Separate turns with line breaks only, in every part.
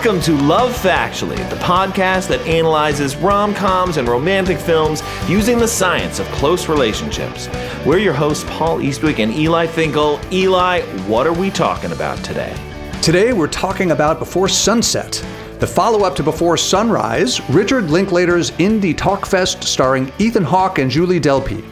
Welcome to Love Factually, the podcast that analyzes rom-coms and romantic films using the science of close relationships. We're your hosts, Paul Eastwick and Eli Finkel. Eli, what are we talking about today?
Today we're talking about Before Sunset, the follow-up to Before Sunrise, Richard Linklater's indie talkfest starring Ethan Hawke and Julie Delpy.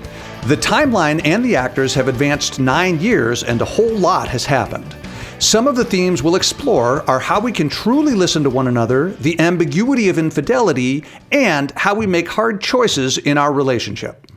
The timeline and the actors have advanced 9 years and a whole lot has happened. Some of the themes we'll explore are how we can truly listen to one another, the ambiguity of infidelity, and how we make hard choices in our relationship.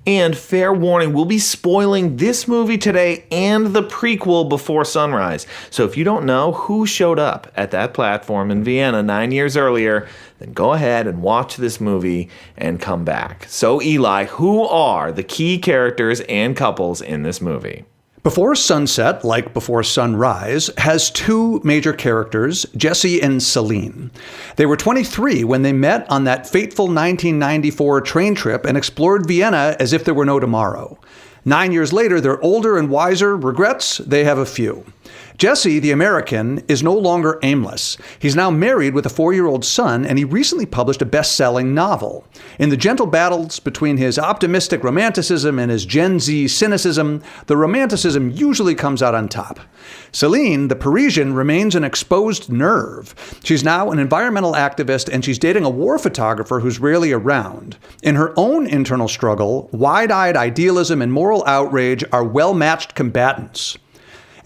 And fair warning, we'll be spoiling this movie today and the prequel Before Sunrise. So if you don't know who showed up at that platform in Vienna 9 years earlier, then go ahead and watch this movie and come back. So Eli, who are the key characters and couples in this movie?
Before Sunset, like Before Sunrise, has two major characters, Jesse and Céline. They were 23 when they met on that fateful 1994 train trip and explored Vienna as if there were no tomorrow. 9 years later, they're older and wiser. Regrets? They have a few. Jesse, the American, is no longer aimless. He's now married with a 4-year-old son, and he recently published a best-selling novel. In the gentle battles between his optimistic romanticism and his Gen Z cynicism, the romanticism usually comes out on top. Céline, the Parisian, remains an exposed nerve. She's now an environmental activist, and she's dating a war photographer who's rarely around. In her own internal struggle, wide-eyed idealism and moral outrage are well-matched combatants.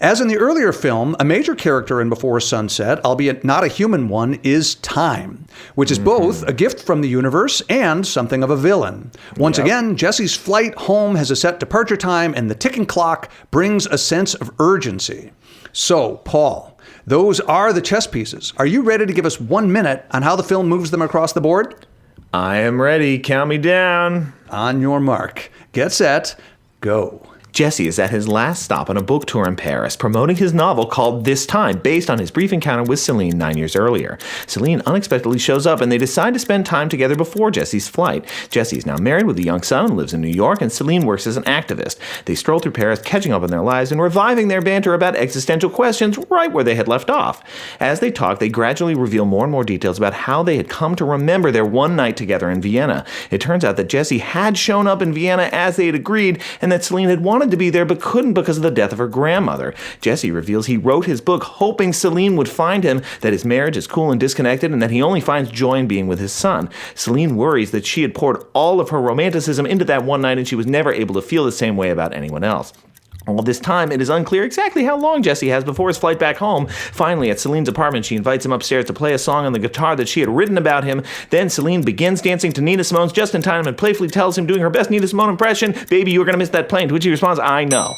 As in the earlier film, a major character in Before Sunset, albeit not a human one, is time, which is both a gift from the universe and something of a villain. Once again, Jesse's flight home has a set departure time, and the ticking clock brings a sense of urgency. So, Paul, those are the chess pieces. Are you ready to give us 1 minute on how the film moves them across the board?
I am ready. Count me down.
On your mark. Get set. Go.
Jesse is at his last stop on a book tour in Paris, promoting his novel called This Time, based on his brief encounter with Céline 9 years earlier. Céline unexpectedly shows up, and they decide to spend time together before Jesse's flight. Jesse is now married with a young son and lives in New York, and Céline works as an activist. They stroll through Paris, catching up on their lives and reviving their banter about existential questions right where they had left off. As they talk, they gradually reveal more and more details about how they had come to remember their one night together in Vienna. It turns out that Jesse had shown up in Vienna as they had agreed, and that Céline had wanted to be there but couldn't because of the death of her grandmother. Jesse reveals he wrote his book hoping Céline would find him, that his marriage is cool and disconnected, and that he only finds joy in being with his son. Céline worries that she had poured all of her romanticism into that one night and she was never able to feel the same way about anyone else. All this time, it is unclear exactly how long Jesse has before his flight back home. Finally, at Celine's apartment, she invites him upstairs to play a song on the guitar that she had written about him. Then Céline begins dancing to Nina Simone's Just in Time and playfully tells him, doing her best Nina Simone impression, "Baby, you were going to miss that plane," to which he responds, "I know."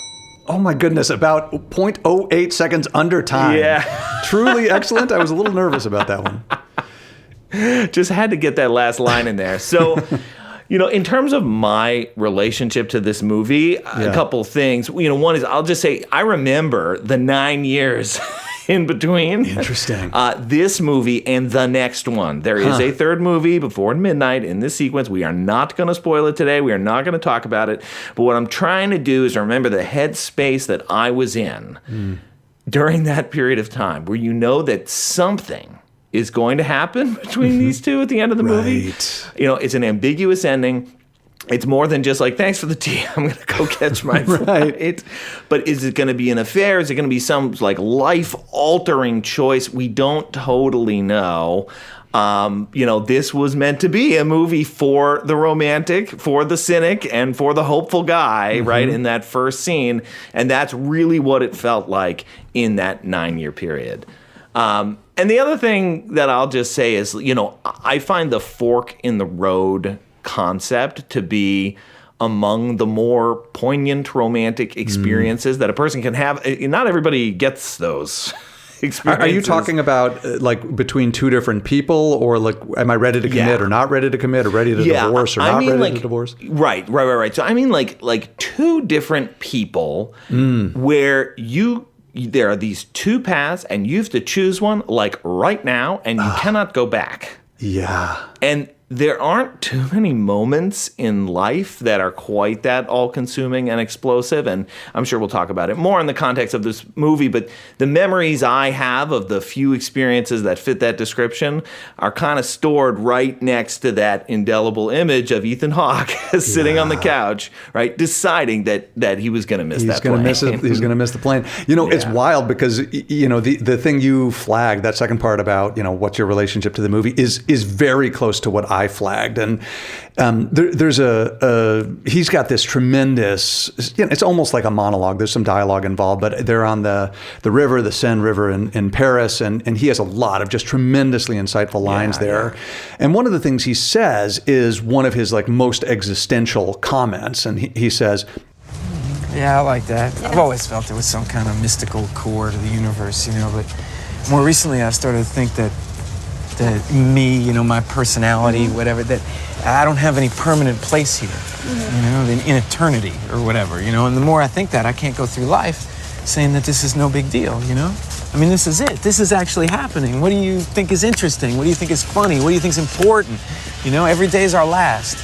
Oh my goodness, about 0.08 seconds under time.
Yeah.
Truly excellent. I was a little nervous about that one.
Just had to get that last line in there. So, in terms of my relationship to this movie, a couple things. One is, I'll just say, I remember the 9 years in between.
Interesting.
This movie and the next one. There is a third movie, Before Midnight, in this sequence. We are not going to spoil it today. We are not going to talk about it. But what I'm trying to do is remember the headspace that I was in during that period of time, where you know that something is going to happen between these two at the end of the movie. It's an ambiguous ending. It's more than just like, thanks for the tea, I'm going to go catch my flight. But is it going to be an affair? Is it going to be some life-altering choice? We don't totally know. This was meant to be a movie for the romantic, for the cynic, and for the hopeful guy, right, in that first scene. And that's really what it felt like in that 9-year period. And the other thing that I'll just say is, I find the fork in the road concept to be among the more poignant romantic experiences that a person can have. Not everybody gets those experiences.
Are you talking about between two different people, or am I ready to commit or not ready to commit, or ready to divorce or not ready to divorce? Right.
So I mean like two different people where there are these two paths and you have to choose one right now and you cannot go back.
Yeah.
And there aren't too many moments in life that are quite that all-consuming and explosive, and I'm sure we'll talk about it more in the context of this movie, but the memories I have of the few experiences that fit that description are kind of stored right next to that indelible image of Ethan Hawke sitting on the couch, right, deciding that he was going to miss that plane.
He's going to miss the plane. It's wild because, the thing you flagged, that second part about, what's your relationship to the movie is very close to what I flagged. And there's he's got this tremendous, it's almost like a monologue. There's some dialogue involved, but they're on the river, the Seine River in Paris, and he has a lot of just tremendously insightful lines there. Yeah. And one of the things he says is one of his most existential comments, and he says,
"Yeah, I like that. Yeah. I've always felt there was some kind of mystical core to the universe, but more recently I've started to think that me, my personality, whatever, that I don't have any permanent place here, in eternity or whatever, and the more I think that, I can't go through life saying that this is no big deal, I mean, this is it. This is actually happening. What do you think is interesting? What do you think is funny? What do you think is important? Every day is our last.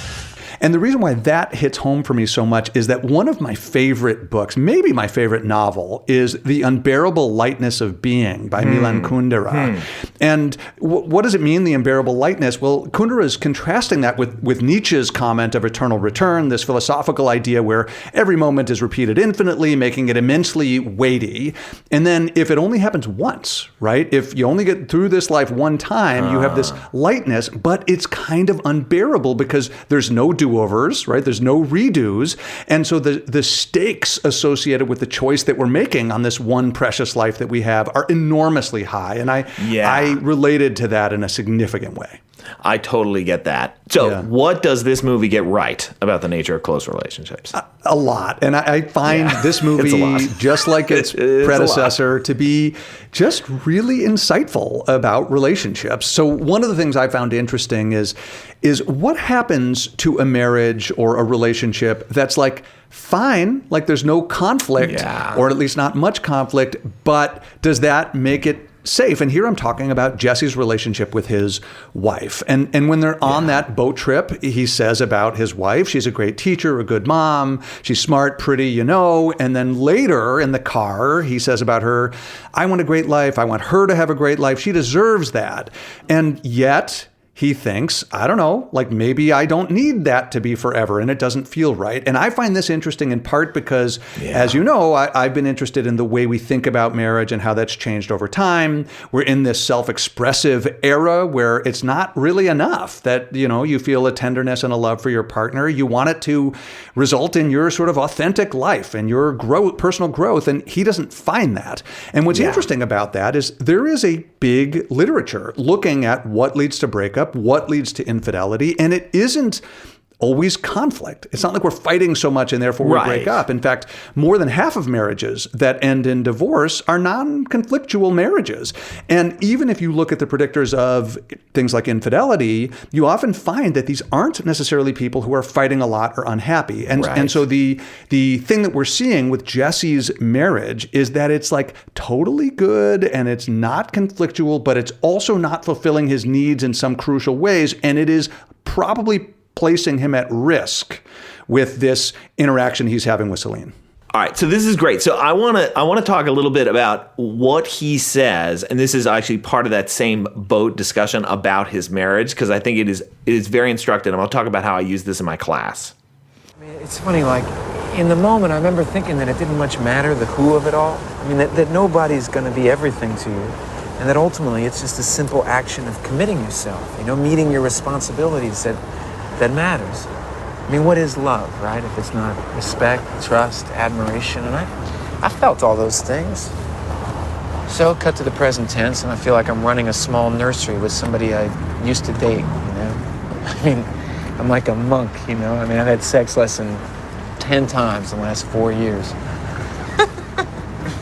And the reason why that hits home for me so much is that one of my favorite books, maybe my favorite novel, is The Unbearable Lightness of Being by Milan Kundera. And what does it mean, the unbearable lightness? Well, Kundera is contrasting that with Nietzsche's comment of eternal return, this philosophical idea where every moment is repeated infinitely, making it immensely weighty. And then if it only happens once, right? If you only get through this life one time, you have this lightness, but it's kind of unbearable because there's no do-overs, right? There's no redos. And so the stakes associated with the choice that we're making on this one precious life that we have are enormously high. And I related to that in a significant way.
I totally get that. So what does this movie get right about the nature of close relationships?
A lot. And I find this movie, just like its predecessor, to be just really insightful about relationships. So one of the things I found interesting is what happens to a marriage or a relationship that's fine, there's no conflict, or at least not much conflict, but does that make it safe? And here I'm talking about Jesse's relationship with his wife. And when they're on that boat trip, he says about his wife, she's a great teacher, a good mom, she's smart, pretty, And then later in the car, he says about her, I want a great life. I want her to have a great life. She deserves that. And yet he thinks, I don't know, maybe I don't need that to be forever, and it doesn't feel right. And I find this interesting in part because, as you know, I've been interested in the way we think about marriage and how that's changed over time. We're in this self-expressive era where it's not really enough that, you feel a tenderness and a love for your partner. You want it to result in your sort of authentic life and your personal growth, and he doesn't find that. And what's interesting about that is there is a big literature looking at what leads to breakup, what leads to infidelity, and it isn't always conflict. It's not like we're fighting so much and therefore we break up. In fact, more than half of marriages that end in divorce are non-conflictual marriages. And even if you look at the predictors of things like infidelity, you often find that these aren't necessarily people who are fighting a lot or unhappy. And so the thing that we're seeing with Jesse's marriage is that it's totally good and it's not conflictual, but it's also not fulfilling his needs in some crucial ways. And it is probably placing him at risk with this interaction he's having with Céline.
All right, so this is great. So I want to talk a little bit about what he says, and this is actually part of that same boat discussion about his marriage, because I think it is very instructive, and I'll talk about how I use this in my class.
I mean, it's funny, in the moment, I remember thinking that it didn't much matter the who of it all. I mean, that nobody's going to be everything to you, and that ultimately it's just a simple action of committing yourself, meeting your responsibilities that matters. I mean, what is love, right? If it's not respect, trust, admiration, and I felt all those things. So cut to the present tense, and I feel like I'm running a small nursery with somebody I used to date, I mean, I'm like a monk, I mean, I've had sex less than 10 times in the last 4 years.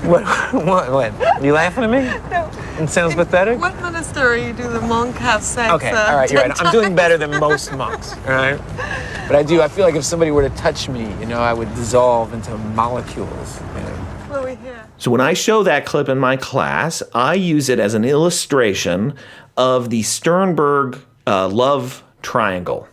What? You laughing at me?
No.
It sounds pathetic?
What monastery do the monk have sex?
Okay, all right, you're right. I'm doing better than most monks, all right? But I feel like if somebody were to touch me, I would dissolve into molecules.
What we hear?
So when I show that clip in my class, I use it as an illustration of the Sternberg love triangle.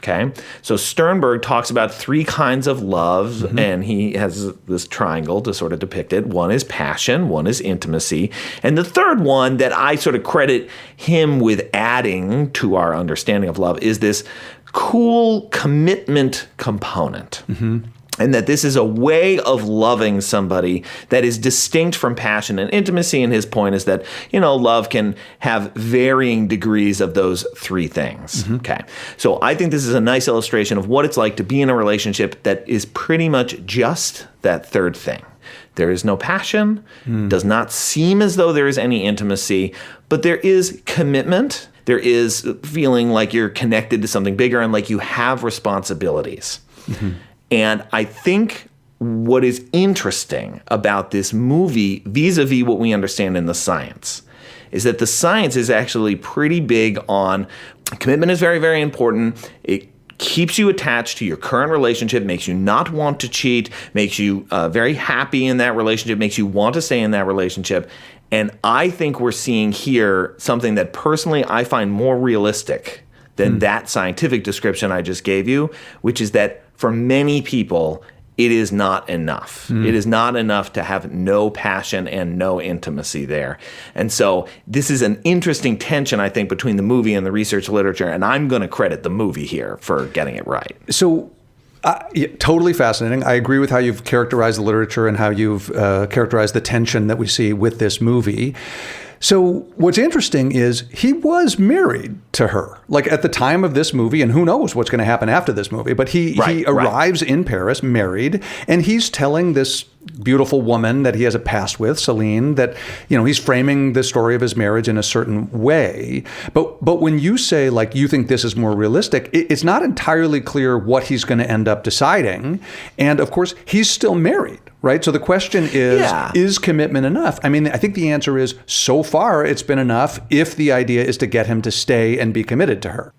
Okay, so Sternberg talks about 3 kinds of love, and he has this triangle to sort of depict it. One is passion, one is intimacy, and the third one that I sort of credit him with adding to our understanding of love is this cool commitment component. And that this is a way of loving somebody that is distinct from passion and intimacy. And his point is that, love can have varying degrees of those 3 things. Okay. So I think this is a nice illustration of what it's like to be in a relationship that is pretty much just that third thing. There is no passion, does not seem as though there is any intimacy, but there is commitment. There is feeling like you're connected to something bigger and like you have responsibilities. And I think what is interesting about this movie vis-a-vis what we understand in the science is that the science is actually pretty big on commitment is very, very important. It keeps you attached to your current relationship, makes you not want to cheat, makes you very happy in that relationship, makes you want to stay in that relationship. And I think we're seeing here something that personally I find more realistic than that scientific description I just gave you, which is that for many people, it is not enough. It is not enough to have no passion and no intimacy there. And so this is an interesting tension, I think, between the movie and the research literature, and I'm going to credit the movie here for getting it right.
So totally fascinating. I agree with how you've characterized the literature and how you've characterized the tension that we see with this movie. So what's interesting is he was married to her, like at the time of this movie, and who knows what's going to happen after this movie. But he arrives in Paris, married, and he's telling this beautiful woman that he has a past with, Céline, that, he's framing the story of his marriage in a certain way. But when you say, like, you think this is more realistic, it's not entirely clear what he's going to end up deciding. And of course, he's still married, right? So the question is commitment enough? I mean, I think the answer is, so far it's been enough if the idea is to get him to stay and be committed to her.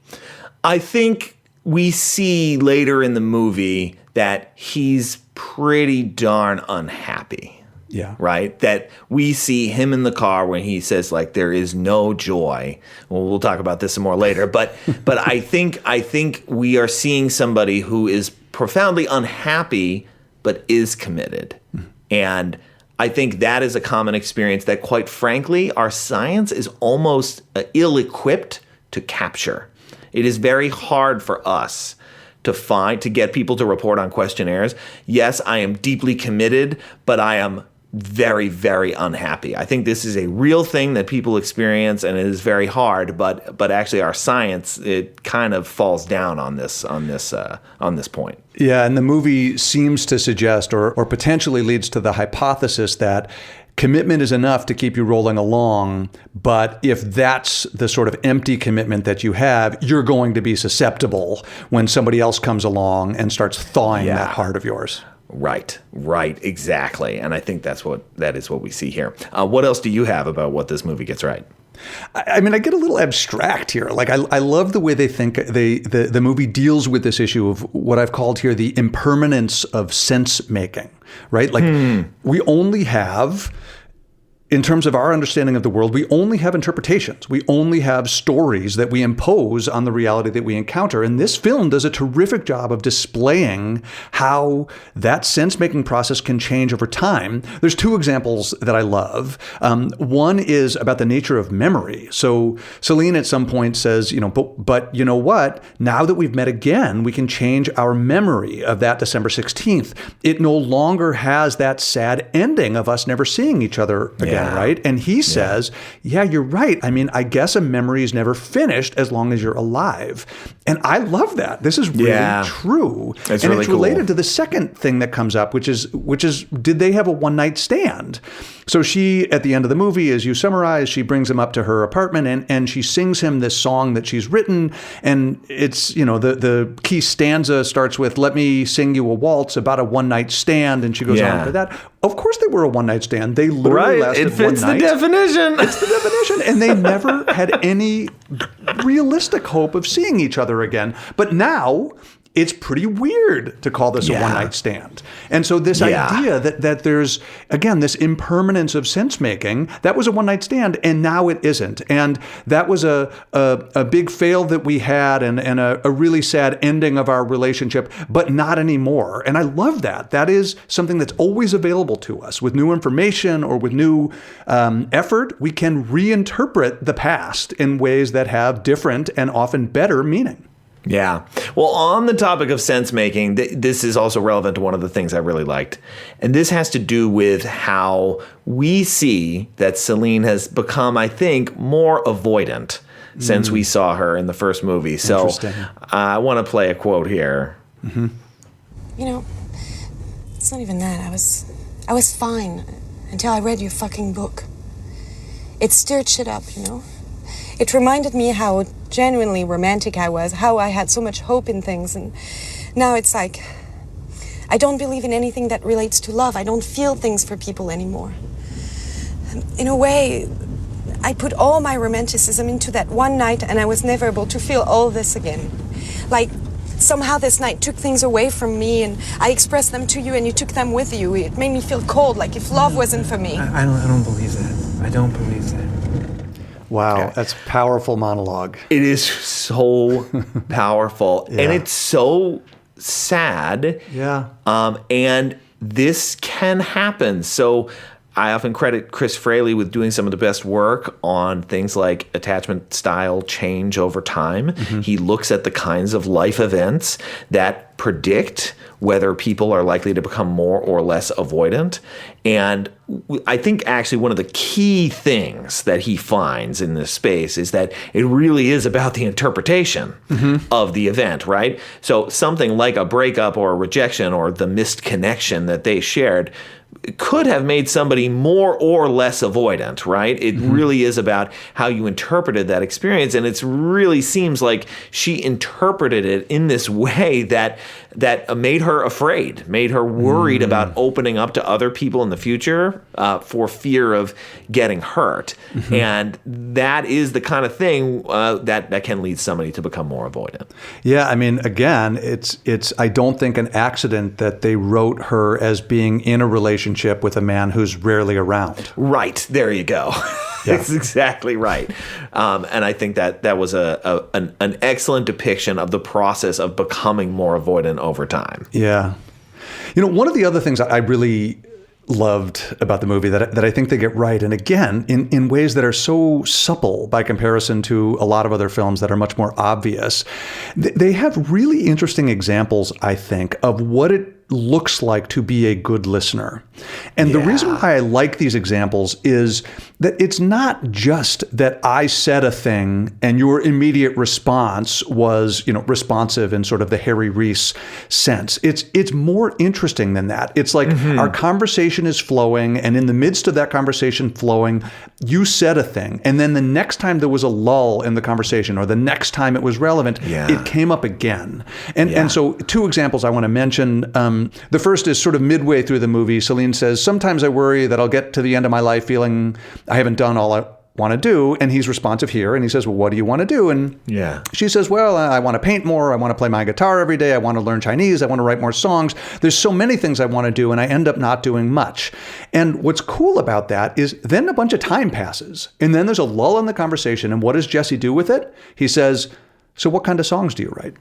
I think we see later in the movie that he's pretty darn unhappy.
Yeah.
Right? That we see him in the car when he says, like, there is no joy. Well, we'll talk about this some more later. But I think we are seeing somebody who is profoundly unhappy but is committed. And I think that is a common experience that, quite frankly, our science is almost ill-equipped to capture. It is very hard for us to get people to report on questionnaires. Yes, I am deeply committed, but I am very, very unhappy. I think this is a real thing that people experience, and it is very hard. But actually, our science, it kind of falls down on this point.
Yeah, and the movie seems to suggest, or potentially leads to the hypothesis that commitment is enough to keep you rolling along, but if that's the sort of empty commitment that you have, you're going to be susceptible when somebody else comes along and starts thawing that heart of yours.
Right, exactly. And I think that is what we see here. What else do you have about what this movie gets right?
I mean, I get a little abstract here. Like, I love the way they think the movie deals with this issue of what I've called here the impermanence of sense making, right? Like, we only have, in terms of our understanding of the world, we only have interpretations. We only have stories that we impose on the reality that we encounter. And this film does a terrific job of displaying how that sense-making process can change over time. There's 2 examples that I love. One is about the nature of memory. So Céline at some point says, but you know what? Now that we've met again, we can change our memory of that December 16th. It no longer has that sad ending of us never seeing each other again. Right? And he says, yeah, you're right. I mean, I guess a memory is never finished as long as you're alive. And I love that. This is really true.
It's
and
really
it's related
cool
to the second thing that comes up, which is, did they have a one-night stand? So she, at the end of the movie, as you summarize, she brings him up to her apartment and she sings him this song that she's written. And it's, the key stanza starts with, let me sing you a waltz about a one-night stand. And she goes on for that. Of course they were a one-night stand. They literally lasted
it fits
one night.
The definition.
It's the definition. And they never had any realistic hope of seeing each other again. But now, it's pretty weird to call this a one-night stand. And so this idea that there's, again, this impermanence of sense-making, that was a one-night stand, and now it isn't. And that was a big fail that we had and a really sad ending of our relationship, but not anymore. And I love that. That is something that's always available to us. With new information or with new effort, we can reinterpret the past in ways that have different and often better meaning.
Yeah. Well, on the topic of sense making, this is also relevant to one of the things I really liked. And this has to do with how we see that Céline has become, I think, more avoidant since we saw her in the first movie. So I want to play a quote here.
Mm-hmm. You know, it's not even that. I was fine until I read your fucking book. It stirred shit up, you know? It reminded me how genuinely romantic I was, how I had so much hope in things, and now it's like, I don't believe in anything that relates to love. I don't feel things for people anymore. In a way, I put all my romanticism into that one night, and I was never able to feel all this again. Like, somehow this night took things away from me, and I expressed them to you, and you took them with you. It made me feel cold, like if love wasn't for me.
I don't believe that. I don't believe that.
Wow, that's powerful monologue.
It is so powerful, and it's so sad.
Yeah.
And this can happen. So I often credit Chris Fraley with doing some of the best work on things like attachment style change over time. Mm-hmm. He looks at the kinds of life events that predict whether people are likely to become more or less avoidant. And I think actually one of the key things that he finds in this space is that it really is about the interpretation of the event, right? So something like a breakup or a rejection or the missed connection that they shared could have made somebody more or less avoidant, right? It really is about how you interpreted that experience, and it really seems like she interpreted it in this way that made her afraid, made her worried about opening up to other people in the future for fear of getting hurt. And that is the kind of thing that can lead somebody to become more avoidant.
Yeah, I mean, again, it's I don't think an accident that they wrote her as being in a relationship with a man who's rarely around.
Right. There you go.
Yeah.
That's exactly right. And I think that was an excellent depiction of the process of becoming more avoidant over time.
Yeah. You know, one of the other things I really loved about the movie that I think they get right, and again, in ways that are so supple by comparison to a lot of other films that are much more obvious, they have really interesting examples, I think, of what it looks like to be a good listener. And the reason why I like these examples is that it's not just that I said a thing and your immediate response was, you know, responsive in sort of the Harry Reese sense. It's more interesting than that. It's like our conversation is flowing, and in the midst of that conversation flowing, you said a thing. And then the next time there was a lull in the conversation, or the next time it was relevant, it came up again. And so two examples I want to mention. The first is sort of midway through the movie. Céline says, "Sometimes I worry that I'll get to the end of my life feeling I haven't done all I want to do." And he's responsive here. And he says, "Well, what do you want to do?" And she says, "Well, I want to paint more. I want to play my guitar every day. I want to learn Chinese. I want to write more songs. There's so many things I want to do, and I end up not doing much." And what's cool about that is then a bunch of time passes. And then there's a lull in the conversation. And what does Jesse do with it? He says, "So what kind of songs do you write?"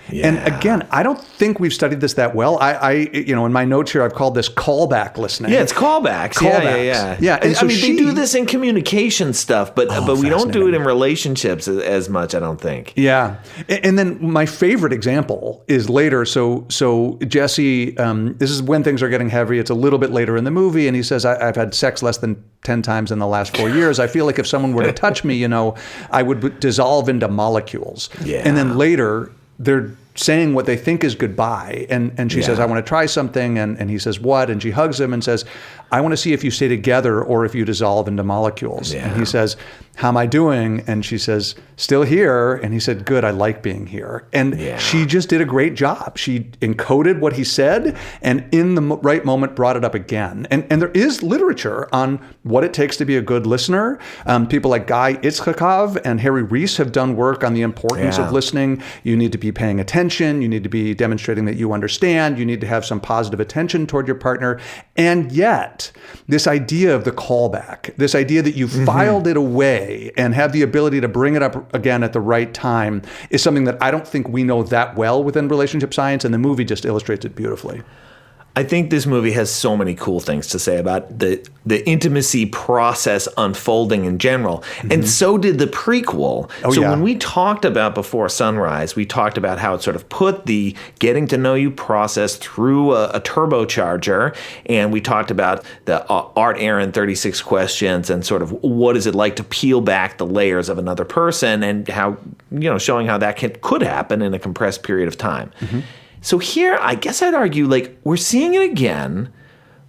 Yeah. And again, I don't think we've studied this that well. I you know, in my notes here, I've called this callback listening.
Yeah, it's callbacks. Yeah. And
so
they do this in communication stuff, but we don't do it in relationships as much, I don't think.
Yeah. And then my favorite example is later. So Jesse, this is when things are getting heavy. It's a little bit later in the movie, and he says, I've had sex less than 10 times in the last 4 years. I feel like if someone were to touch me, you know, I would dissolve into molecules.
Yeah.
And then later, they're saying what they think is goodbye. And she says, "I want to try something." And he says, "What?" And she hugs him and says, "I want to see if you stay together or if you dissolve into molecules." Yeah. And he says, "How am I doing?" And she says, "Still here." And he said, "Good, I like being here." And she just did a great job. She encoded what he said and in the right moment brought it up again. And there is literature on what it takes to be a good listener. People like Guy Itzhakov and Harry Reese have done work on the importance of listening. You need to be paying attention. attention. You need to be demonstrating that you understand. You need to have some positive attention toward your partner. And yet, this idea of the callback, this idea that you filed it away and have the ability to bring it up again at the right time is something that I don't think we know that well within relationship science, and the movie just illustrates it beautifully.
I think this movie has so many cool things to say about the intimacy process unfolding in general. And so did the prequel. When we talked about Before Sunrise, we talked about how it sort of put the getting to know you process through a turbocharger. And we talked about the Art Aaron 36 questions and sort of what is it like to peel back the layers of another person and how, showing how that could happen in a compressed period of time. So here, I guess I'd argue, we're seeing it again,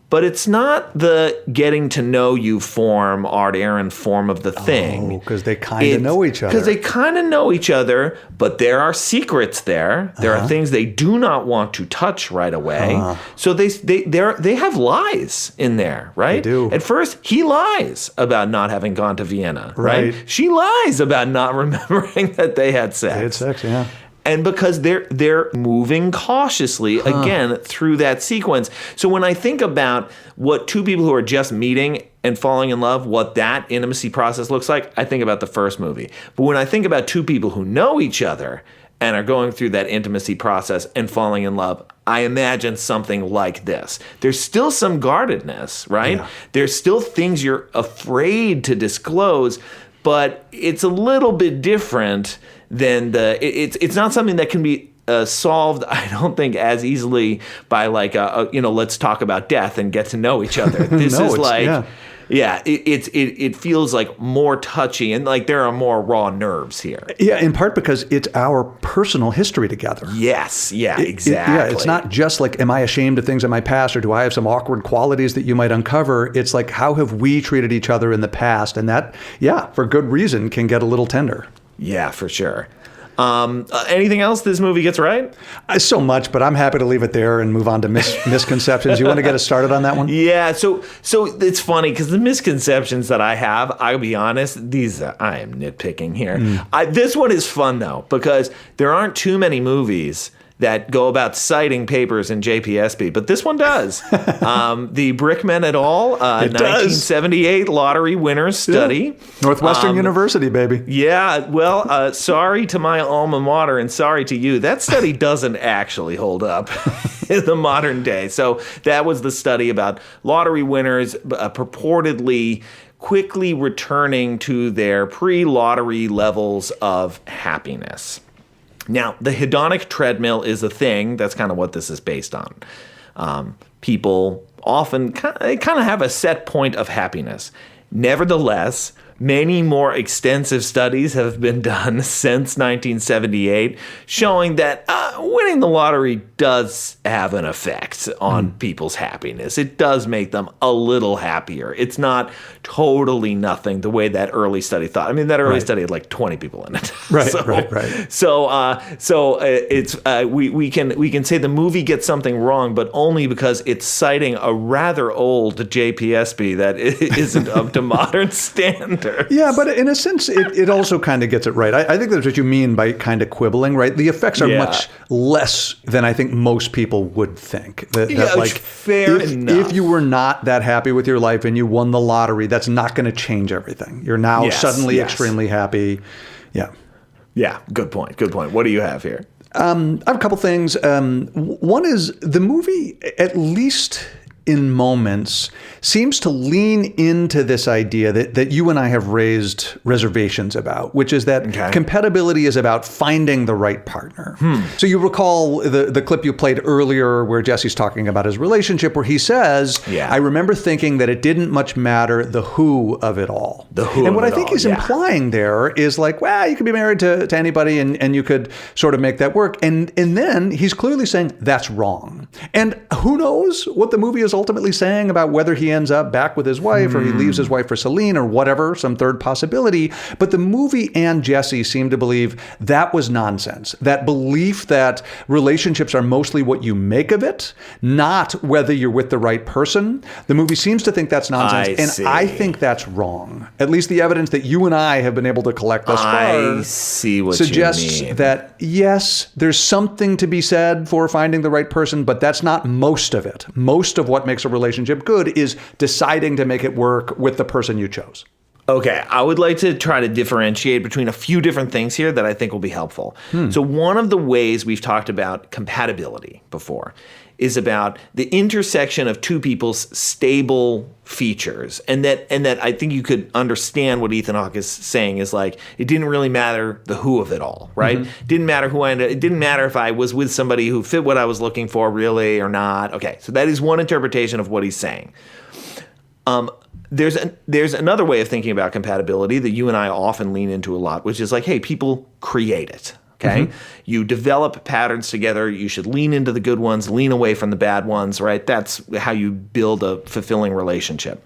but it's not the getting to know you form, Art Aaron form of the thing.
Oh, because they kind of know each other.
Because they kind of know each other, but there are secrets there. There are things they do not want to touch right away. So they have lies in there, right?
They do.
At first, he lies about not having gone to Vienna, right? She lies about not remembering that they had sex.
They had sex, yeah.
And because they're moving cautiously, again, through that sequence. So when I think about what two people who are just meeting and falling in love, what that intimacy process looks like, I think about the first movie. But when I think about two people who know each other and are going through that intimacy process and falling in love, I imagine something like this. There's still some guardedness, right? Yeah. There's still things you're afraid to disclose, but it's a little bit different than it's not something that can be solved, I don't think, as easily by let's talk about death and get to know each other. This is it feels like more touchy and like there are more raw nerves here.
Yeah, in part because it's our personal history together.
Yes, exactly.
It's not just like, am I ashamed of things in my past or do I have some awkward qualities that you might uncover? It's like, how have we treated each other in the past? And that, for good reason, can get a little tender.
Yeah, for sure. Anything else this movie gets right?
So much, but I'm happy to leave it there and move on to misconceptions. You want to get us started on that one?
Yeah, so it's funny because the misconceptions that I have, I'll be honest, I am nitpicking here. This one is fun, though, because there aren't too many movies that go about citing papers in JPSB, but this one does. The Brickman et al. 1978 lottery winners study.
Yeah. Northwestern University, baby.
Yeah, well, sorry to my alma mater and sorry to you. That study doesn't actually hold up in the modern day. So that was the study about lottery winners purportedly quickly returning to their pre-lottery levels of happiness. Now, the hedonic treadmill is a thing. That's kind of what this is based on. People often kind of have a set point of happiness. Nevertheless, many more extensive studies have been done since 1978 showing that winning the lottery does have an effect on people's happiness. It does make them a little happier. It's not totally nothing the way that early study thought. I mean, that early study had like 20 people in it.
Right.
So it's we can say the movie gets something wrong, but only because it's citing a rather old JPSB that isn't up to modern standards.
Yeah, but in a sense, it also kind of gets it right. I think that's what you mean by kind of quibbling, right? The effects are much less than I think most people would think.
Fair enough.
If you were not that happy with your life and you won the lottery, that's not going to change everything. You're now suddenly extremely happy. Yeah.
Yeah, good point. What do you have here?
I have a couple things. One is the movie, at least in moments, seems to lean into this idea that you and I have raised reservations about, which is that compatibility is about finding the right partner. So you recall the clip you played earlier where Jesse's talking about his relationship, where he says, I remember thinking that it didn't much matter the who of it all. And what I think he's implying there is like, well, you could be married to anybody and you could sort of make that work. And then he's clearly saying that's wrong. And who knows what the movie is was ultimately saying about whether he ends up back with his wife or he leaves his wife for Céline or whatever, some third possibility. But the movie and Jesse seemed to believe that was nonsense. That belief that relationships are mostly what you make of it, not whether you're with the right person. The movie seems to think that's nonsense. I think that's wrong. At least the evidence that you and I have been able to collect thus far suggests that, yes, there's something to be said for finding the right person, but that's not most of it. Most of what makes a relationship good is deciding to make it work with the person you chose.
Okay, I would like to try to differentiate between a few different things here that I think will be helpful. So one of the ways we've talked about compatibility before is about the intersection of two people's stable features. And that I think you could understand what Ethan Hawke is saying is like, it didn't really matter the who of it all, right? It didn't matter who I ended up, it didn't matter if I was with somebody who fit what I was looking for really or not. Okay, so that is one interpretation of what he's saying. There's another way of thinking about compatibility that you and I often lean into a lot, which is like, hey, people create it. Okay, you develop patterns together. You should lean into the good ones, lean away from the bad ones, right? That's how you build a fulfilling relationship.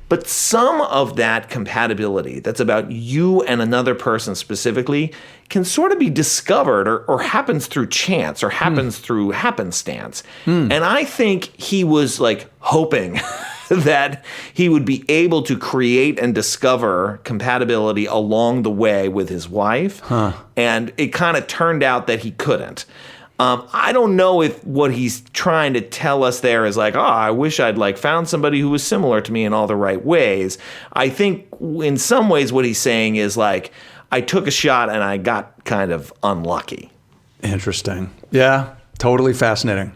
But some of that compatibility that's about you and another person specifically can sort of be discovered or happens through chance or happens through happenstance. And I think he was like hoping that he would be able to create and discover compatibility along the way with his wife. And it kind of turned out that he couldn't. I don't know if what he's trying to tell us there is like, oh, I wish I'd like found somebody who was similar to me in all the right ways. I think in some ways what he's saying is like, I took a shot and I got kind of unlucky.
Interesting. Yeah, totally fascinating.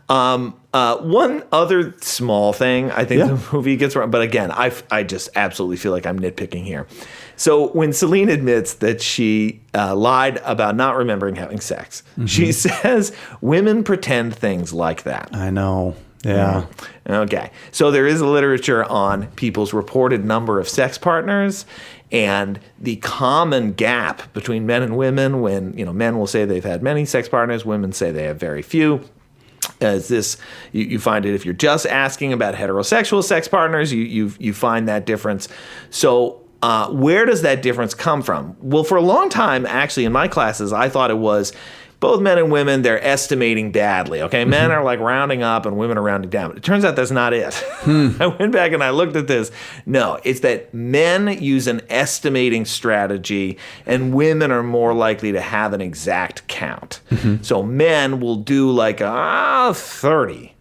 One other small thing I think the movie gets wrong, but again, I just absolutely feel like I'm nitpicking here. So when Céline admits that she lied about not remembering having sex, she says women pretend things like that.
I know. Yeah.
Okay. So there is a literature on people's reported number of sex partners and the common gap between men and women when, men will say they've had many sex partners, women say they have very few. Is this you find it if you're just asking about heterosexual sex partners, you find that difference. So where does that difference come from? Well, for a long time, actually, in my classes, I thought it was both men and women, they're estimating badly. Okay, men are like rounding up and women are rounding down. It turns out that's not it. I went back and I looked at this. No, it's that men use an estimating strategy and women are more likely to have an exact count. So men will do like 30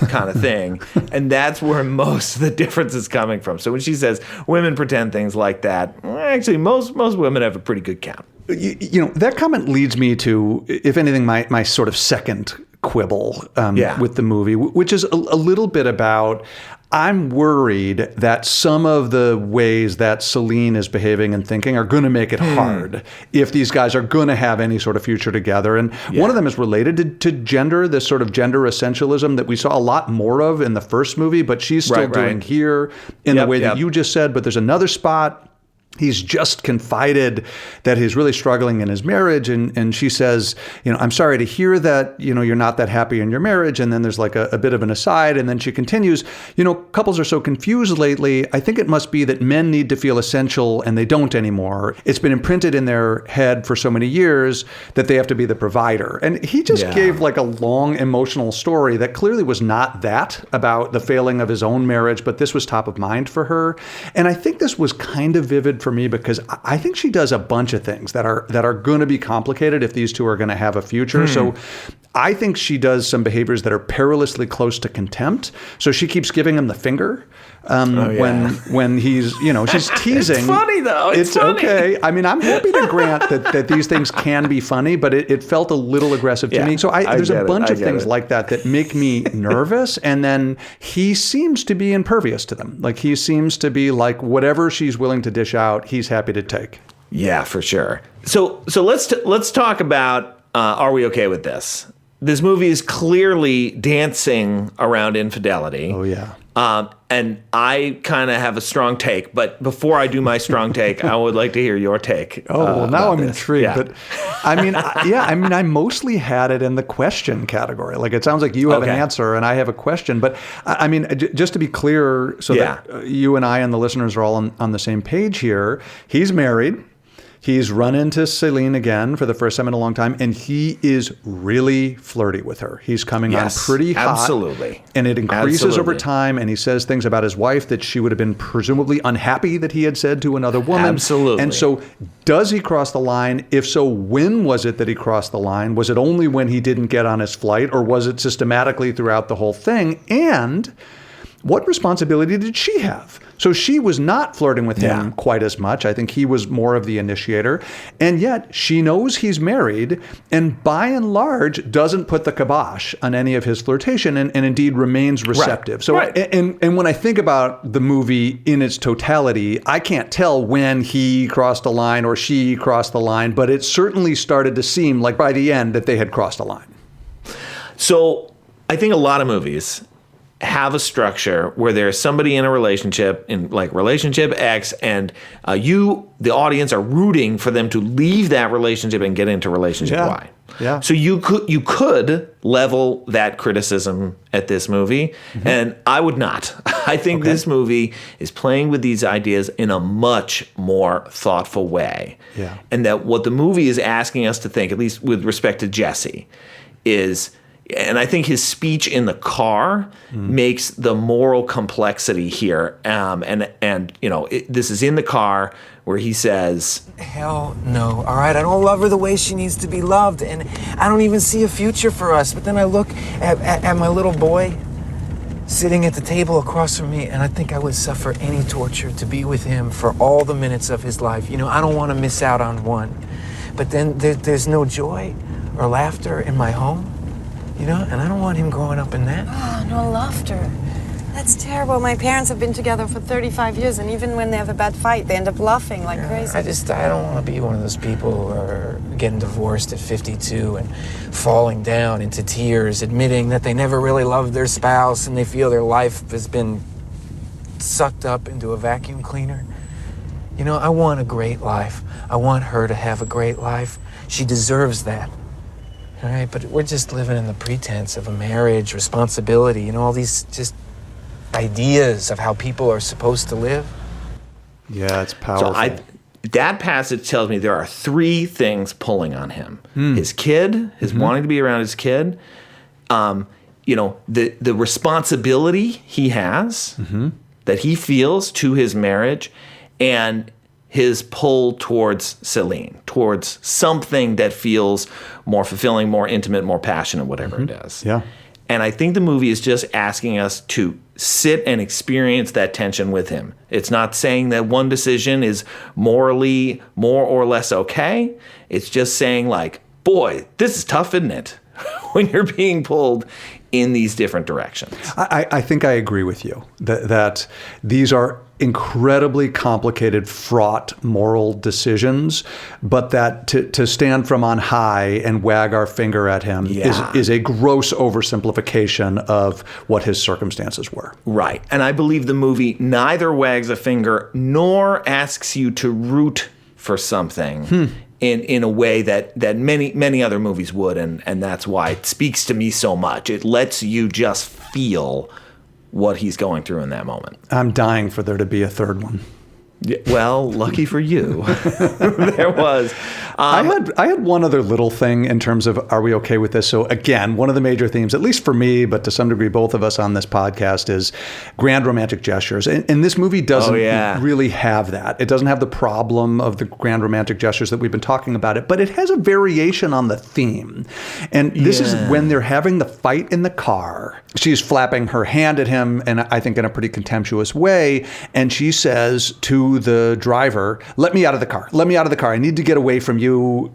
kind of thing. And that's where most of the difference is coming from. So when she says women pretend things like that, actually most women have a pretty good count.
That comment leads me to, if anything, my sort of second quibble with the movie, which is a little bit about, I'm worried that some of the ways that Céline is behaving and thinking are going to make it hard if these guys are going to have any sort of future together. And one of them is related to gender, this sort of gender essentialism that we saw a lot more of in the first movie, but she's still doing here in the way that you just said. But there's another spot. He's just confided that he's really struggling in his marriage. And she says, I'm sorry to hear that, you're not that happy in your marriage. And then there's like a bit of an aside. And then she continues, couples are so confused lately. I think it must be that men need to feel essential and they don't anymore. It's been imprinted in their head for so many years that they have to be the provider. And he just gave like a long emotional story that clearly was not that about the failing of his own marriage, but this was top of mind for her. And I think this was kind of vivid for me because I think she does a bunch of things that are going to be complicated if these two are going to have a future. So I think she does some behaviors that are perilously close to contempt. So she keeps giving him the finger when he's, she's teasing.
It's funny though. It's funny.
Okay. I mean, I'm happy to grant that these things can be funny, but it felt a little aggressive to me. So there's a bunch of things like that make me nervous. And then he seems to be impervious to them. Like he seems to be like whatever she's willing to dish out, he's happy to take.
Yeah, for sure. So let's talk about are we okay with this? This movie is clearly dancing around infidelity.
Oh, yeah.
And I kind of have a strong take, but before I do my strong take, I would like to hear your take.
Oh, well, now I'm
this.
intrigued.
Yeah.
But I mostly had it in the question category. Like, it sounds like you have an answer and I have a question. But I mean, just to be clear, so that you and I and the listeners are all on the same page here, he's married. He's run into Céline again for the first time in a long time, and he is really flirty with her. He's coming on pretty hot.
Absolutely.
And it increases over time, and he says things about his wife that she would have been presumably unhappy that he had said to another woman.
Absolutely.
And so does he cross the line? If so, when was it that he crossed the line? Was it only when he didn't get on his flight, or was it systematically throughout the whole thing? And what responsibility did she have? So she was not flirting with him quite as much. I think he was more of the initiator. And yet she knows he's married and by and large doesn't put the kibosh on any of his flirtation and indeed remains receptive. So and when I think about the movie in its totality, I can't tell when he crossed a line or she crossed the line, but it certainly started to seem like by the end that they had crossed a line.
So I think a lot of movies have a structure where there's somebody in a relationship, in like relationship X, and you, the audience, are rooting for them to leave that relationship and get into relationship Y.
Yeah.
So you could level that criticism at this movie, and I would not. I think this movie is playing with these ideas in a much more thoughtful way.
Yeah.
And that what the movie is asking us to think, at least with respect to Jesse, is, and I think his speech in the car makes the moral complexity here. And you know, this is in the car where he says,
Hell no, all right? I don't love her the way she needs to be loved, and I don't even see a future for us. But then I look at my little boy sitting at the table across from me, and I think I would suffer any torture to be with him for all the minutes of his life. You know, I don't want to miss out on one. But then there's no joy or laughter in my home. You know, and I don't want him growing up in that.
Oh, no laughter. That's terrible. My parents have been together for 35 years, and even when they have a bad fight, they end up laughing like crazy.
I don't want to be one of those people who are getting divorced at 52 and falling down into tears, admitting that they never really loved their spouse and they feel their life has been sucked up into a vacuum cleaner. You know, I want a great life. I want her to have a great life. She deserves that. All right, but we're just living in the pretense of a marriage, responsibility, you know, all these just ideas of how people are supposed to live.
Yeah, it's powerful.
So that passage tells me there are three things pulling on him. His kid, his wanting to be around his kid, you know, the responsibility he has, that he feels to his marriage, and his pull towards Céline, towards something that feels more fulfilling, more intimate, more passionate, whatever it is.
Yeah.
And I think the movie is just asking us to sit and experience that tension with him. It's not saying that one decision is morally more or less okay. It's just saying, like, boy, this is tough, isn't it? When you're being pulled in these different directions.
I think I agree with you that these are incredibly complicated, fraught moral decisions, but that to stand from on high and wag our finger at him is a gross oversimplification of what his circumstances were.
Right. And I believe the movie neither wags a finger nor asks you to root for something in a way that many other movies would, and that's why it speaks to me so much. It lets you just feel what he's going through in that moment.
I'm dying for there to be a third one.
Yeah, well, lucky for you. There was.
I had one other little thing in terms of, are we okay with this? So again, one of the major themes, at least for me, but to some degree both of us on this podcast, is grand romantic gestures. And this movie doesn't really have that. It doesn't have the problem of the grand romantic gestures that we've been talking about it, but it has a variation on the theme. And this is when they're having the fight in the car. She's flapping her hand at him, and I think in a pretty contemptuous way. And she says to the driver, let me out of the car. Let me out of the car. I need to get away from you,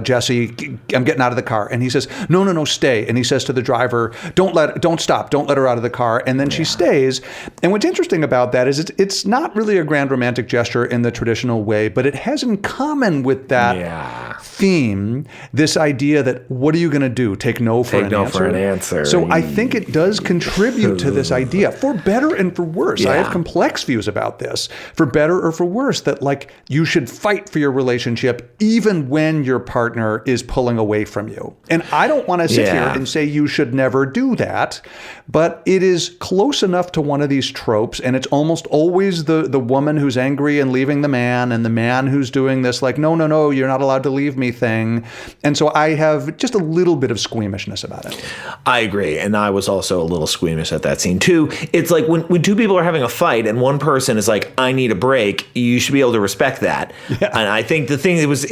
Jesse. I'm getting out of the car. And he says, no, stay. And he says to the driver, don't stop. Don't let her out of the car. And then she stays. And what's interesting about that is it's not really a grand romantic gesture in the traditional way, but it has in common with that theme, this idea that what are you going to do? Take no for an answer? So I think it does contribute to this idea, for better and for worse. I have complex views about this, for better or for worse, that like you should fight for your relationship even when your partner is pulling away from you. And I don't want to sit here and say you should never do that, but it is close enough to one of these tropes, and it's almost always the woman who's angry and leaving the man, and the man who's doing this like, no, you're not allowed to leave me thing. And so I have just a little bit of squeamishness about it.
I agree. And I was also a little squeamish at that scene too. It's like when two people are having a fight and one person is like, I need a break, you should be able to respect that. Yeah. And I think the thing it was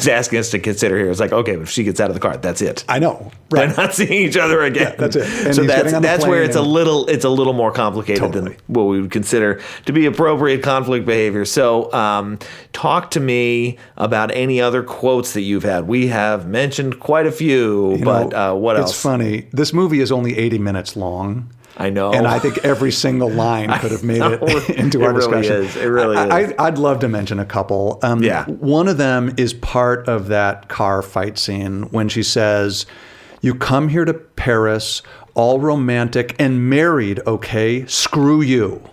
asking us to consider here is like, okay, but if she gets out of the car, that's it.
I know. Right.
They're not seeing each other again.
Yeah, that's it. And
so that's where it's a little more complicated than what we would consider to be appropriate conflict behavior. So talk to me about any other quotes that you've had. We have mentioned quite a few, but what else?
It's funny. This movie is only 80 minutes long.
I know.
And I think every single line could have made it into our discussion.
It really is.
I'd love to mention a couple. One of them is part of that car fight scene when she says, you come here to Paris, all romantic and married, okay? Screw you.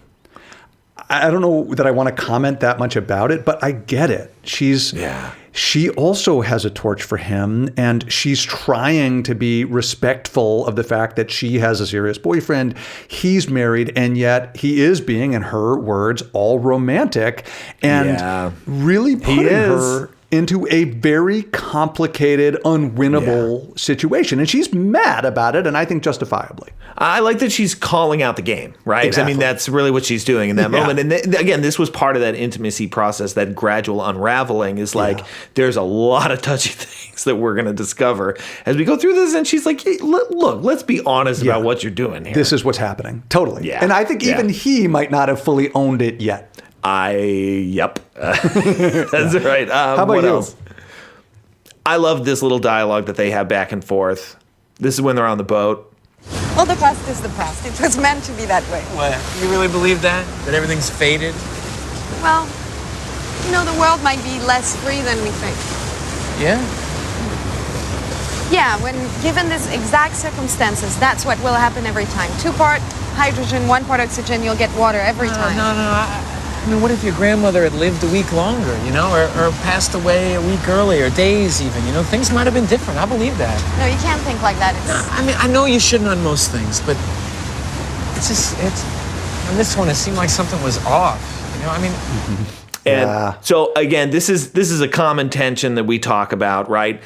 I don't know that I want to comment that much about it, but I get it. She also has a torch for him, and she's trying to be respectful of the fact that she has a serious boyfriend. He's married, and yet he is being, in her words, all romantic, and really putting her into a very complicated, unwinnable situation. And she's mad about it, and I think justifiably.
I like that she's calling out the game, right?
Exactly.
I mean, that's really what she's doing in that moment. And again, this was part of that intimacy process, that gradual unraveling is like, there's a lot of touchy things that we're going to discover as we go through this. And she's like, hey, look, let's be honest about what you're doing here.
This is what's happening. Totally.
Yeah.
And I think even he might not have fully owned it yet.
That's right.
How about
what
you?
Else? I love this little dialogue that they have back and forth. This is when they're on the boat.
Well, the past is the past. It was meant to be that way.
What? You really believe that? That everything's faded?
Well, the world might be less free than we think.
Yeah?
Yeah, when given these exact circumstances, that's what will happen every time. 2 part hydrogen, 1 part oxygen, you'll get water every time.
No. I mean, what if your grandmother had lived a week longer, or passed away a week earlier, days even, Things might have been different. I believe that.
No, you can't think like that.
I mean, I know you shouldn't on most things, but on this one, it seemed like something was off,
And so again, this is a common tension that we talk about, right?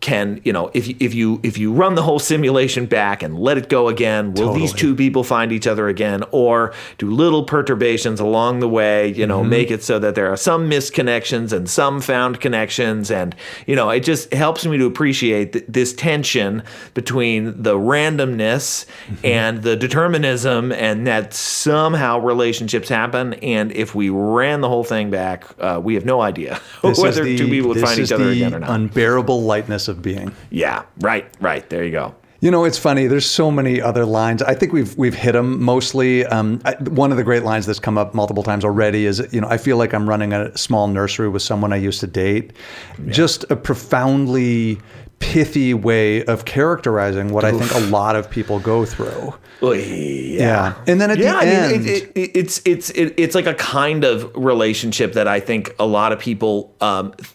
If you run the whole simulation back and let it go again, will these two people find each other again, or do little perturbations along the way, make it so that there are some missed connections and some found connections, and it just helps me to appreciate this tension between the randomness and the determinism, and that somehow relationships happen, and if we ran the whole thing back, we have no idea whether two people would find each other again or not.
Unbearable lightness of being.
Yeah, right. There you go.
It's funny. There's so many other lines. I think we've hit them mostly. One of the great lines that's come up multiple times already is, I feel like I'm running a small nursery with someone I used to date. Yeah. Just a profoundly pithy way of characterizing what I think a lot of people go through. Yeah. And then at the end,
it's like a kind of relationship that I think a lot of people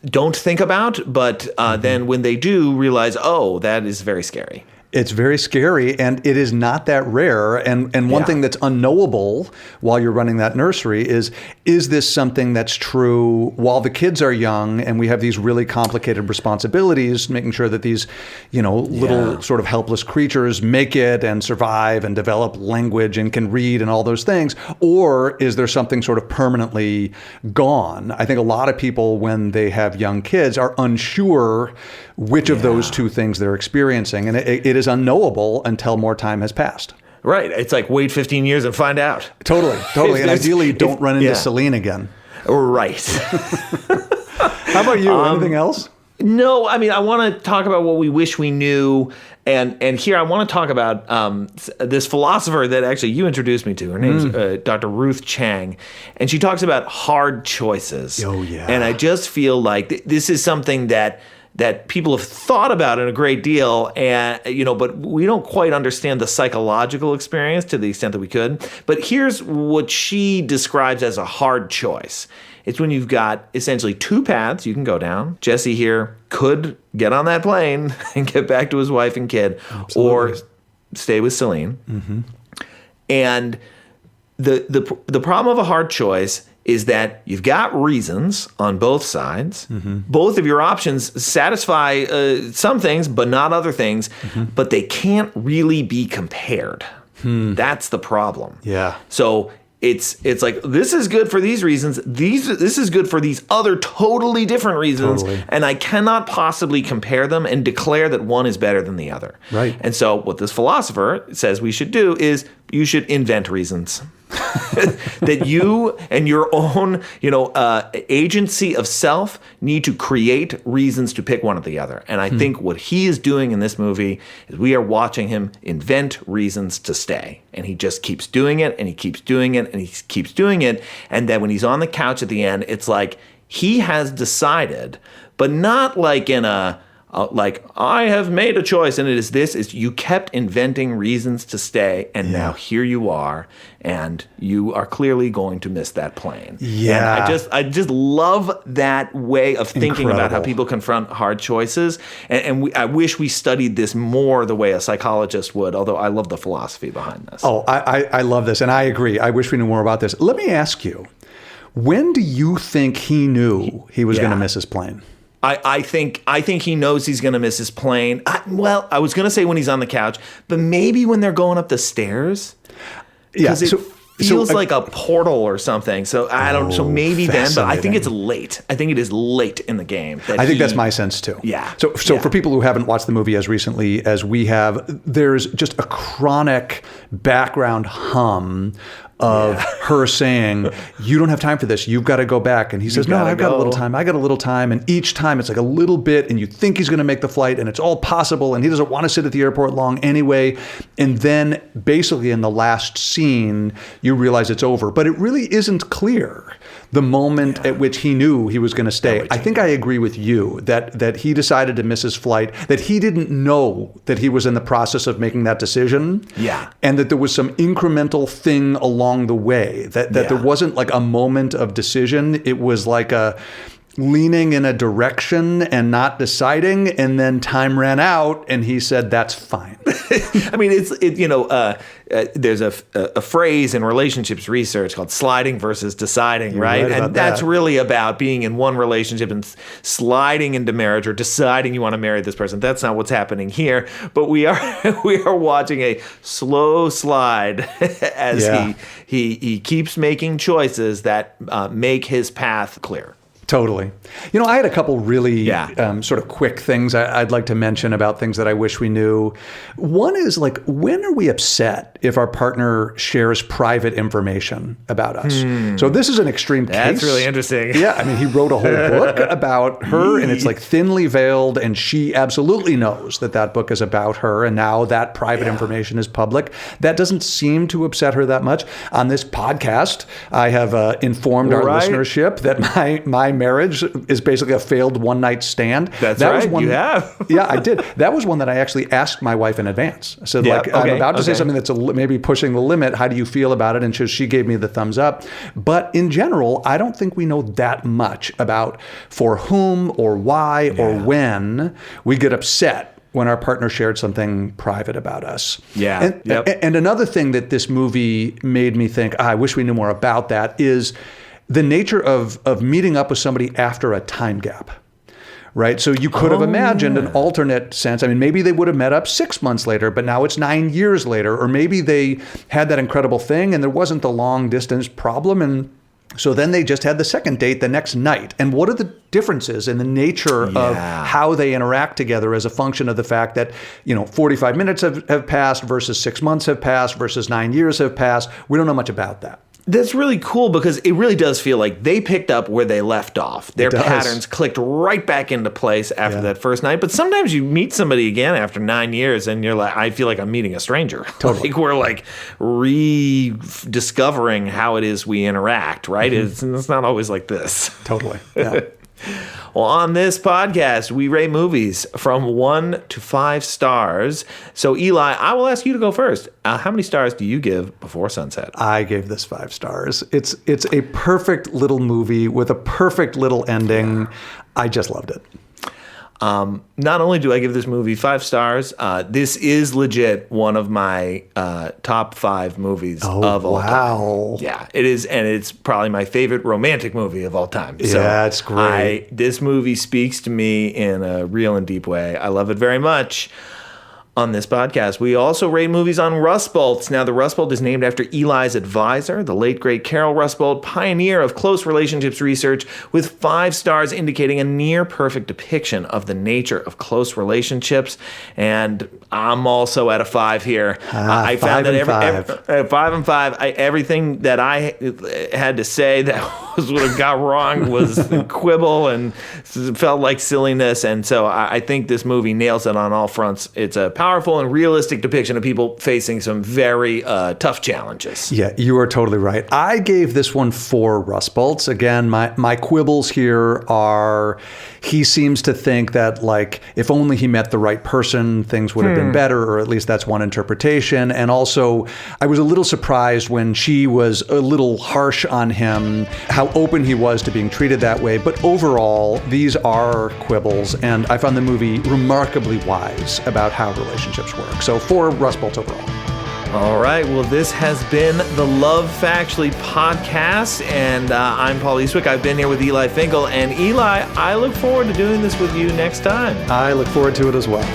don't think about, but then when they do realize, that is very scary.
It's very scary, and it is not that rare. And one thing that's unknowable while you're running that nursery is this something that's true while the kids are young and we have these really complicated responsibilities, making sure that these, little sort of helpless creatures make it and survive and develop language and can read and all those things? Or is there something sort of permanently gone? I think a lot of people, when they have young kids, are unsure which of those two things they're experiencing. And it is unknowable until more time has passed.
Right. It's like wait 15 years and find out.
Totally. And ideally don't run into Céline again.
Right.
How about you? Anything else?
No, I mean, I want to talk about what we wish we knew And here I want to talk about this philosopher that actually you introduced me to. Her name's Dr. Ruth Chang, and she talks about hard choices.
Oh, yeah.
And I just feel like this is something that people have thought about in a great deal, and but we don't quite understand the psychological experience to the extent that we could. But here's what she describes as a hard choice. It's when you've got essentially two paths you can go down. Jesse here could get on that plane and get back to his wife and kid, or stay with Céline. Mm-hmm. And the problem of a hard choice is that you've got reasons on both sides. Mm-hmm. Both of your options satisfy some things, but not other things. Mm-hmm. But they can't really be compared. That's the problem.
Yeah.
So it's like, this is good for these reasons. This is good for these other totally different reasons. Totally. And I cannot possibly compare them and declare that one is better than the other.
Right.
And so what this philosopher says we should do is you should invent reasons. That you and your own, agency of self need to create reasons to pick one or the other. And I think what he is doing in this movie is we are watching him invent reasons to stay. And he just keeps doing it, and he keeps doing it, and he keeps doing it. And then when he's on the couch at the end, it's like he has decided, but not like in a, like, I have made a choice, and it is this, is you kept inventing reasons to stay, and now here you are, and you are clearly going to miss that plane.
Yeah.
And I just love that way of thinking about how
Incredible.
people confront hard choices, and I wish we studied this more the way a psychologist would, although I love the philosophy behind this.
Oh, I love this, and I agree. I wish we knew more about this. Let me ask you, when do you think he knew he was going to miss his plane?
I think he knows he's going to miss his plane. I was going to say when he's on the couch, but maybe when they're going up the stairs.
Yeah,
Because it feels like a portal or something. So I don't. So maybe then, but I think it's late. I think it is late in the game.
I think that's my sense too.
Yeah.
So for people who haven't watched the movie as recently as we have, there's just a chronic background hum of her saying, "You don't have time for this. You've got to go back." And he says, "No, I've got a little time. I got a little time." And each time it's like a little bit, and you think he's going to make the flight, and it's all possible, and he doesn't want to sit at the airport long anyway. And then basically in the last scene, you realize it's over. But it really isn't clear the moment at which he knew he was going to stay. I think I agree with you that he decided to miss his flight, that he didn't know that he was in the process of making that decision.
Yeah.
And that there was some incremental thing along the way, that there wasn't like a moment of decision. It was like a leaning in a direction and not deciding, and then time ran out, and he said, "That's fine."
I mean, there's a phrase in relationships research called sliding versus deciding, right? And that's really about being in one relationship and sliding into marriage or deciding you want to marry this person. That's not what's happening here, but we are watching a slow slide as he keeps making choices that make his path clear.
Totally. I had a couple really sort of quick things I'd like to mention about things that I wish we knew. One is like, when are we upset if our partner shares private information about us? So this is an extreme case.
That's really interesting.
Yeah. I mean, he wrote a whole book about her, and it's like thinly veiled, and she absolutely knows that book is about her, and now that private information is public. That doesn't seem to upset her that much. On this podcast, I have informed our listenership that my marriage is basically a failed one-night stand.
That right. You have.
Yeah, I did. That was one that I actually asked my wife in advance. I said, I'm about to say something that's maybe pushing the limit. How do you feel about it? And she gave me the thumbs up. But in general, I don't think we know that much about for whom or why or when we get upset when our partner shared something private about us.
Yeah.
And another thing that this movie made me think, I wish we knew more about that, is the nature of meeting up with somebody after a time gap, right? So you could have imagined an alternate sense. I mean, maybe they would have met up 6 months later, but now it's 9 years later. Or maybe they had that incredible thing and there wasn't the long distance problem. And so then they just had the second date the next night. And what are the differences in the nature of how they interact together as a function of the fact that, 45 minutes have passed versus 6 months have passed versus 9 years have passed? We don't know much about that.
That's really cool because it really does feel like they picked up where they left off. Their patterns clicked right back into place after that first night. But sometimes you meet somebody again after 9 years and you're like, I feel like I'm meeting a stranger.
Totally.
Like we're like rediscovering how it is we interact, right? Mm-hmm. It's not always like this.
Totally. Yeah.
Well, on this podcast, we rate movies from 1 to 5 stars. So, Eli, I will ask you to go first. How many stars do you give Before Sunset?
I gave this 5 stars. It's a perfect little movie with a perfect little ending. I just loved it.
Not only do I give this movie 5 stars, this is legit one of my top 5 movies of all time. Yeah, it is, and it's probably my favorite romantic movie of all time.
Yeah, it's great.
This movie speaks to me in a real and deep way. I love it very much. On this podcast, we also rate movies on Rust Bolts. Now, the Rust Bolt is named after Eli's advisor, the late, great Carol Rust Bolt, pioneer of close relationships research, with 5 stars indicating a near-perfect depiction of the nature of close relationships. And I'm also at a 5 here. I found that 5 and 5, everything that I had to say that was what I got wrong was quibble and felt like silliness. And so I think this movie nails it on all fronts. It's a powerful and realistic depiction of people facing some very tough challenges.
Yeah, you are totally right. I gave this one 4 Rust Bolts. Again, my quibbles here are he seems to think that, like, if only he met the right person, things would have been better, or at least that's one interpretation. And also, I was a little surprised when she was a little harsh on him, how open he was to being treated that way. But overall, these are quibbles, and I found the movie remarkably wise about how relationships work. So 4 Rust Bolts overall.
All right. Well, this has been the Love Factually podcast, and I'm Paul Eastwick. I've been here with Eli Finkel. And Eli, I look forward to doing this with you next time.
I look forward to it as well.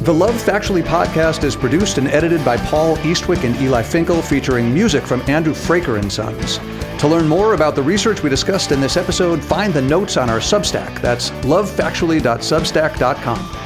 The Love Factually podcast is produced and edited by Paul Eastwick and Eli Finkel, featuring music from Andrew Fraker and Sons. To learn more about the research we discussed in this episode, find the notes on our Substack. That's lovefactually.substack.com.